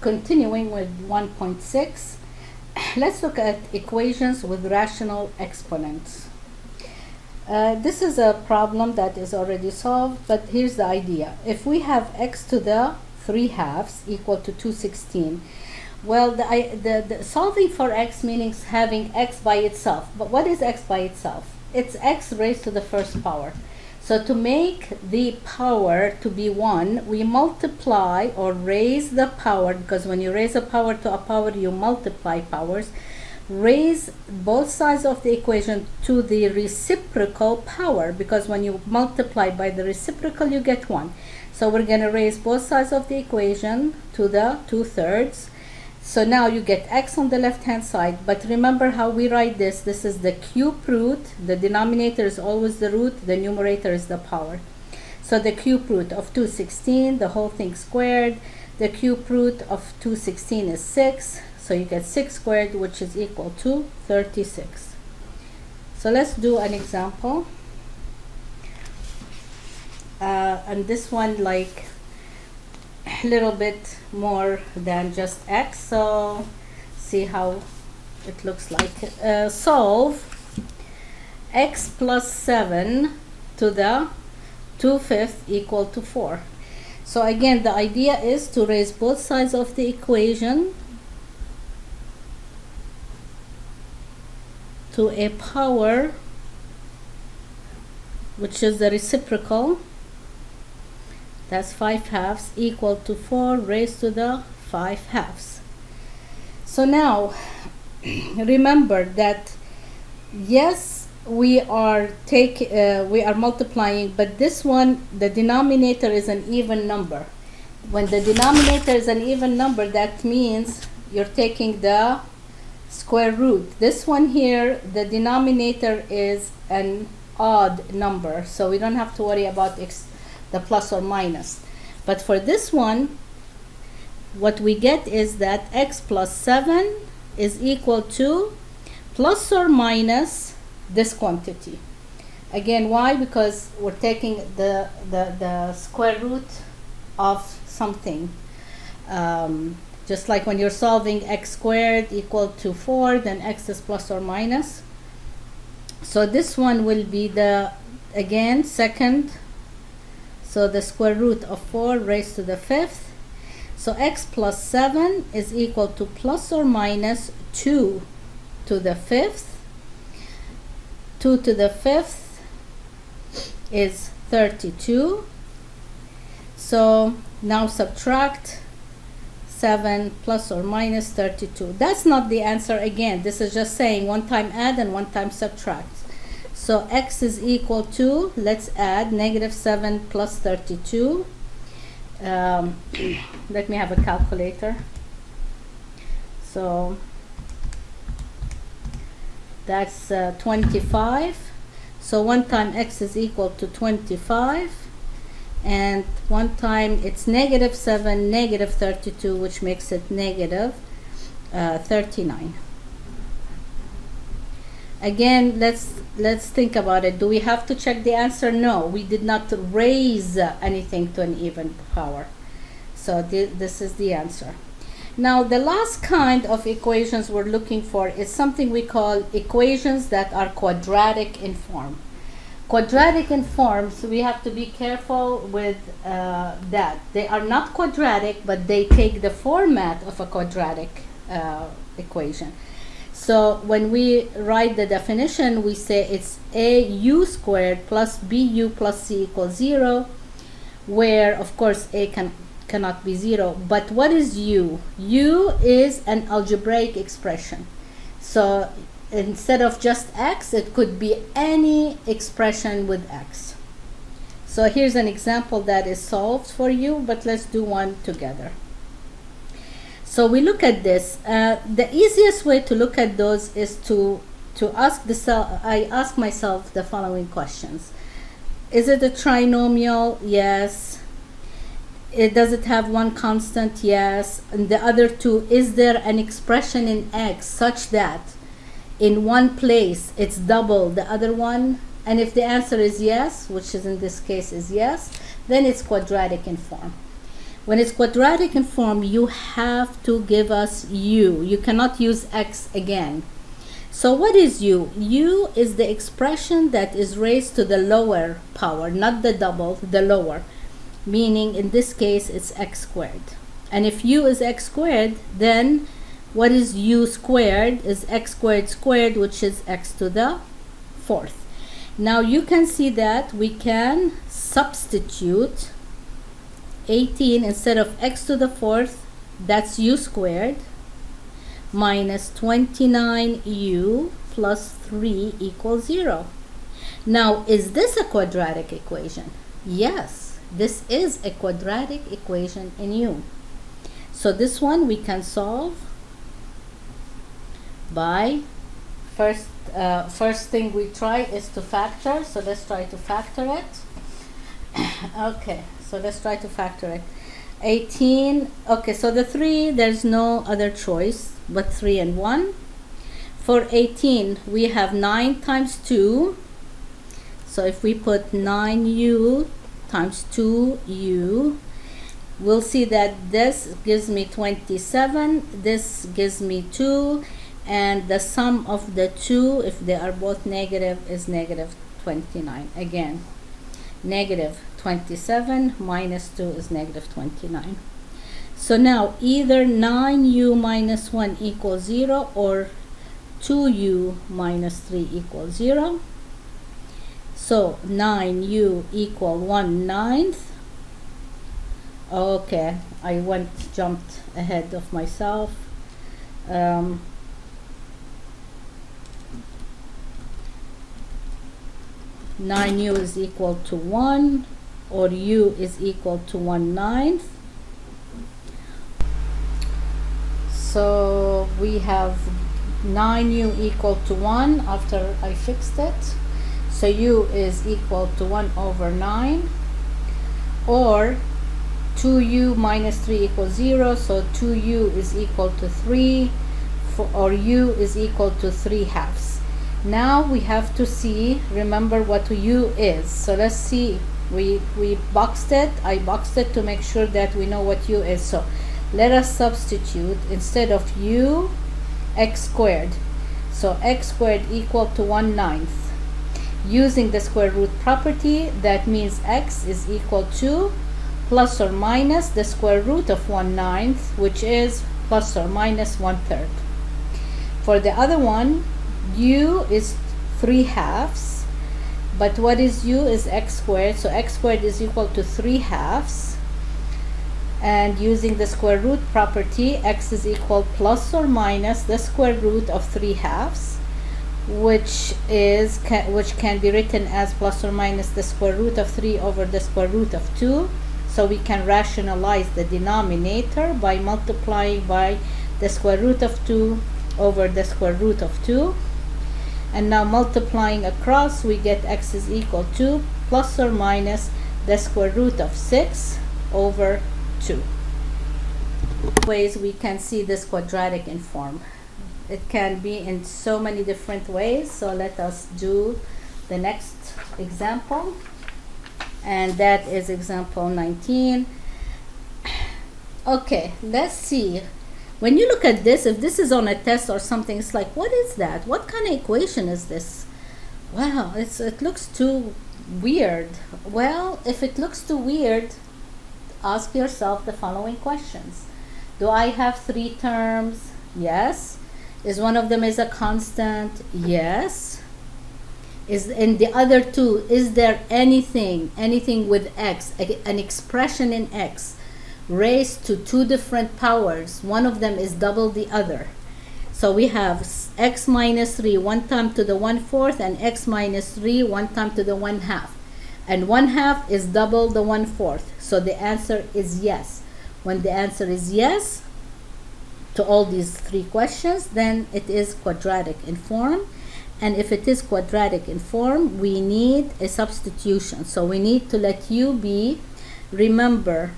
Continuing with 1.6, let's look at equations with rational exponents. This is a problem that is already solved, but here's the idea. If we have x to the 3 halves equal to 216, well, the solving for x means having x by itself. But what is x by itself? It's x raised to the first power. So to make the power to be 1, we multiply or raise the power, because when you raise a power to a power, you multiply powers. Raise both sides of the equation to the reciprocal power, because when you multiply by the reciprocal, you get 1. So we're going to raise both sides of the equation to the 2/3. So now you get x on the left hand side, but remember how we write this. This is the cube root. The denominator is always the root, the numerator is the power. So the cube root of 216, the whole thing squared. The cube root of 216 is 6, so you get 6 squared, which is equal to 36. So let's do an example. And this one, like, a little bit more than just x, so see how it looks like. Solve x plus 7 to the 2/5 equal to 4. So again, the idea is to raise both sides of the equation to a power which is the reciprocal. That's 5 halves equal to 4 raised to the 5 halves. So now remember that yes, we are multiplying, but this one, the denominator is an even number. When the denominator is an even number, that means you're taking the square root. This one here, the denominator is an odd number, so we don't have to worry about the plus or minus. But for this one, what we get is that x plus 7 is equal to plus or minus this quantity. Again, why? Because we're taking the square root of something. Just like when you're solving x squared equal to 4, then x is plus or minus. So this one will be the, again, second. So the square root of 4 raised to the 5th. So x plus 7 is equal to plus or minus 2 to the 5th. 2 to the 5th is 32. So now subtract 7 plus or minus 32. That's not the answer again. This is just saying one time add and one time subtract. So x is equal to, let's add negative 7 plus 32. Let me have a calculator. So that's 25. So one time x is equal to 25. And one time it's negative 7, negative 32, which makes it negative 39. Again, let's think about it. Do we have to check the answer? No, we did not raise anything to an even power. So this is the answer. Now, the last kind of equations we're looking for is something we call equations that are quadratic in form. Quadratic in form, so we have to be careful with that. They are not quadratic, but they take the format of a quadratic equation. So when we write the definition, we say it's AU squared plus BU plus C equals 0, where of course A cannot be 0. But what is U? U is an algebraic expression. So instead of just x, it could be any expression with x. So here's an example that is solved for you, but let's do one together. So we look at this. The easiest way to look at those is to ask I ask myself the following questions. Is it a trinomial? Yes. Does it have one constant? Yes. And the other two, is there an expression in x such that in one place it's double the other one? And if the answer is yes, which is in this case is yes, then it's quadratic in form. When it's quadratic in form, you have to give us u. You cannot use x again. So what is u? U is the expression that is raised to the lower power, not the double, the lower. Meaning in this case it's x squared. And if u is x squared, then what is u squared is x squared squared, which is x to the fourth. Now you can see that we can substitute 18 instead of x to the fourth, that's u squared, minus 29u plus 3 equals 0. Now, is this a quadratic equation? Yes, this is a quadratic equation in u. So this one we can solve by first thing we try is to factor. So let's try to factor it. Okay. So let's try to factor it. 18, okay, so the 3, there's no other choice but 3 and 1. For 18, we have 9 times 2. So if we put 9u times 2u, we'll see that this gives me 27, this gives me 2, and the sum of the 2, if they are both negative, is negative 29. Again, negative 27 minus 2 is negative 29. So now either 9u minus 1 equals 0 or 2u minus 3 equals 0. So 9u equal 1/9. Okay, I jumped ahead of myself. 9u is equal to 1, or u is equal to 1/9. So we have 9u equal to 1 after I fixed it. So u is equal to 1/9, or 2u minus 3 equals 0, so 2u is equal to 3, or u is equal to 3/2. Now we have to see, remember what u is. So let's see, we boxed it, I boxed it to make sure that we know what u is. So let us substitute, instead of u, x squared. So x squared equal to 1/9. Using the square root property, that means x is equal to plus or minus the square root of 1/9, which is plus or minus 1/3. For the other one, u is 3/2, but what is u is x squared, so x squared is equal to 3/2, and using the square root property, x is equal plus or minus the square root of 3/2, which can be written as plus or minus the square root of 3 over the square root of 2. So we can rationalize the denominator by multiplying by the square root of 2 over the square root of 2. And now multiplying across, we get x is equal to plus or minus the square root of 6 over 2. Ways we can see this quadratic in form. It can be in so many different ways. So let us do the next example. And that is example 19. Okay, let's see. When you look at this, if this is on a test or something, it's like, what is that? What kind of equation is this? Wow, it looks too weird. Well, if it looks too weird, ask yourself the following questions. Do I have 3 terms? Yes. Is one of them is a constant? Yes. Is in the other 2, is there anything with x, an expression in x raised to 2 different powers? One of them is double the other. So we have x minus 3 1 time to the 1/4, and x minus 3 1 time to the 1/2, and 1/2 is double the 1/4. So the answer is yes. When the answer is yes to all these 3 questions, then it is quadratic in form. And if it is quadratic in form, we need a substitution. So we need to let u be, remember,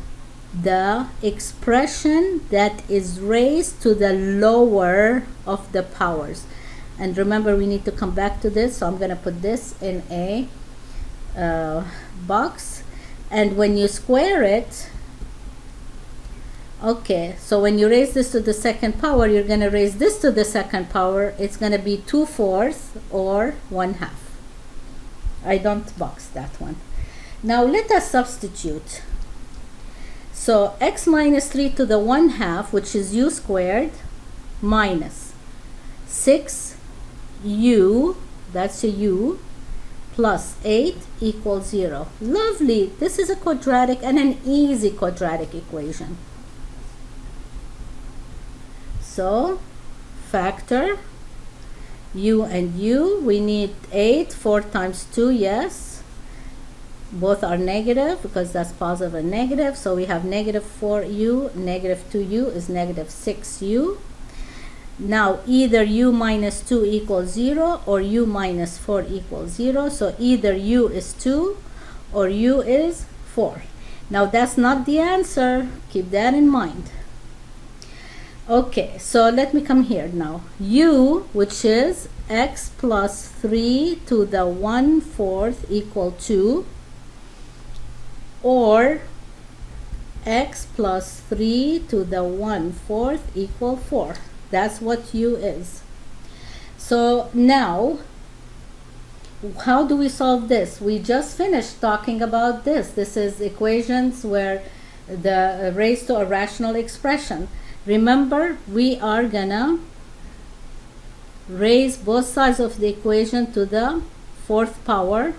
the expression that is raised to the lower of the powers. And remember, we need to come back to this. So I'm going to put this in a box. And when you square it, Okay, so when you raise this to the second power, you're going to raise this to the second power. It's going to be 2/4 or 1/2. I don't box that one. Now let us substitute. So x minus 3 to the 1/2, which is u squared, minus 6u, that's a u, plus 8 equals 0. Lovely. This is a quadratic and an easy quadratic equation. So factor u and u. We need 8. 4 times 2, yes. Both are negative because that's positive and negative. So we have negative 4u, negative 2u is negative 6u. Now either u minus 2 equals 0 or u minus 4 equals 0. So either u is 2 or u is 4. Now that's not the answer. Keep that in mind. Okay, so let me come here now. U, which is x plus 3 to the 1/4 equal 2, or x plus 3 to the 1/4 equal 4. That's what u is. So now, how do we solve this? We just finished talking about this. This is equations where the raised to a rational expression. Remember, we are gonna raise both sides of the equation to the 4th power.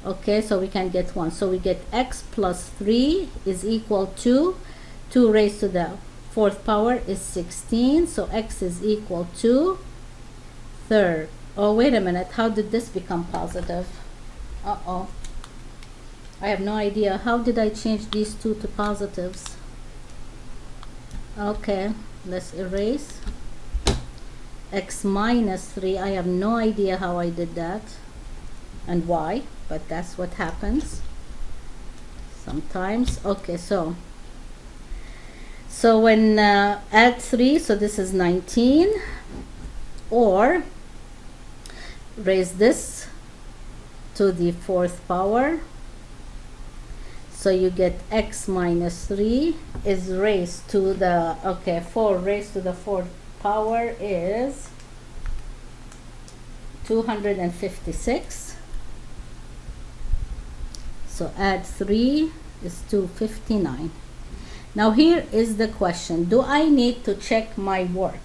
Okay, so we can get 1. So we get x plus 3 is equal to 2 raised to the 4th power is 16. So x is equal to 3rd. Oh, wait a minute. How did this become positive? Uh-oh. I have no idea. How did I change these two to positives? Okay, let's erase. X minus 3. I have no idea how I did that and why, but that's what happens sometimes. Okay, so when add 3, so this is 19, or raise this to the 4th power. So you get x minus 3 is raised to the, okay, 4 raised to the 4th power is 256. So add 3 is 259. Now here is the question. Do I need to check my work?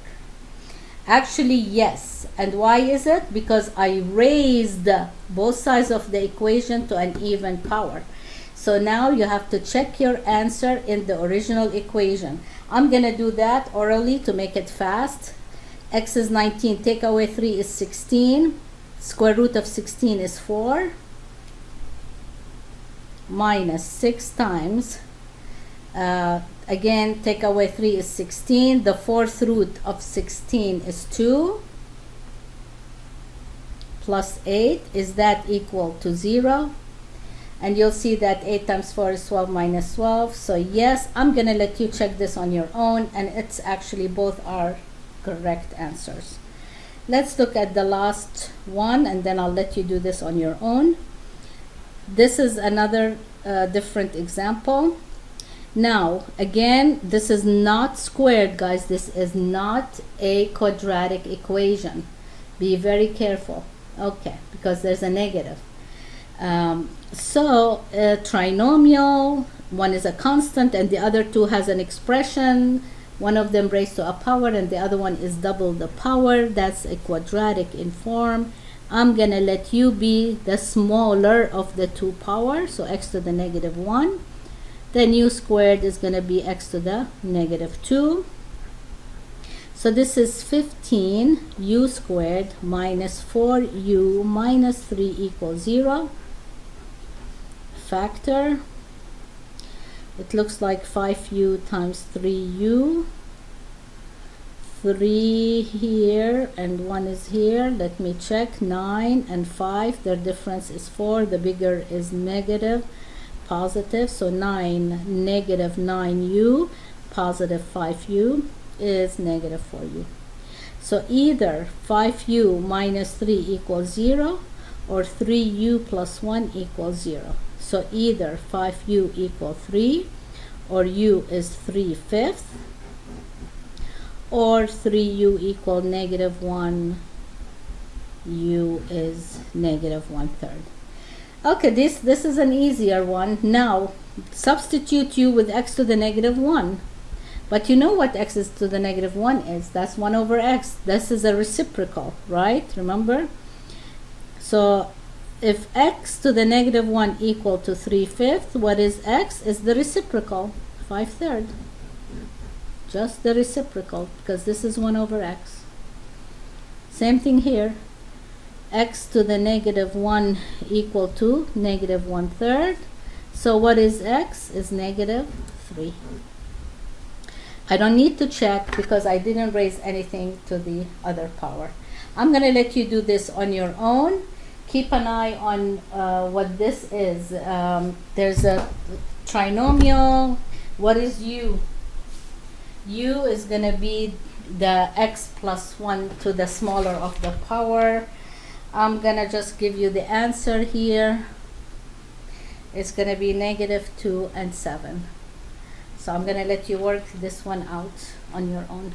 Actually, yes. And why is it? Because I raised both sides of the equation to an even power. So now you have to check your answer in the original equation. I'm going to do that orally to make it fast. X is 19, take away 3 is 16. Square root of 16 is 4. Minus 6 times. Again, take away 3 is 16. The 4th root of 16 is 2. Plus 8. Is that equal to 0? And you'll see that 8 times 4 is 12 minus 12. So yes, I'm going to let you check this on your own. And it's actually both are correct answers. Let's look at the last one. And then I'll let you do this on your own. This is another different example. Now, again, this is not squared, guys. This is not a quadratic equation. Be very careful. Okay, because there's a negative. So a trinomial, one is a constant and the other two has an expression, one of them raised to a power and the other one is double the power. That's a quadratic in form. I'm gonna let u be the smaller of the two powers, so x to the negative 1. Then u squared is gonna be x to the negative 2. So this is 15 u squared minus 4u minus 3 equals 0. Factor. It looks like 5u times 3u. 3 here and 1 is here. Let me check. 9 and 5. Their difference is 4. The bigger is negative. Positive. So 9 negative 9u positive 5u is negative 4u. So either 5u minus 3 equals 0 or 3u plus 1 equals 0. So either 5u equals 3 or u is 3/5, or 3u equal negative 1, u is negative 1/3. Okay, this is an easier one. Now substitute u with x to the negative 1. But you know what x is to the negative 1 is. That's 1 over x. This is a reciprocal, right? Remember? So if x to the negative 1 equal to 3/5, what is x? Is the reciprocal, 5/3. Just the reciprocal, because this is 1 over x. Same thing here. X to the negative 1 equal to negative 1/3. So what is x? Is negative 3. I don't need to check because I didn't raise anything to the other power. I'm going to let you do this on your own. Keep an eye on what this is. There's a trinomial. What is u? U is going to be the x plus 1 to the smaller of the power. I'm going to just give you the answer here. It's going to be negative 2 and 7. So I'm going to let you work this one out on your own.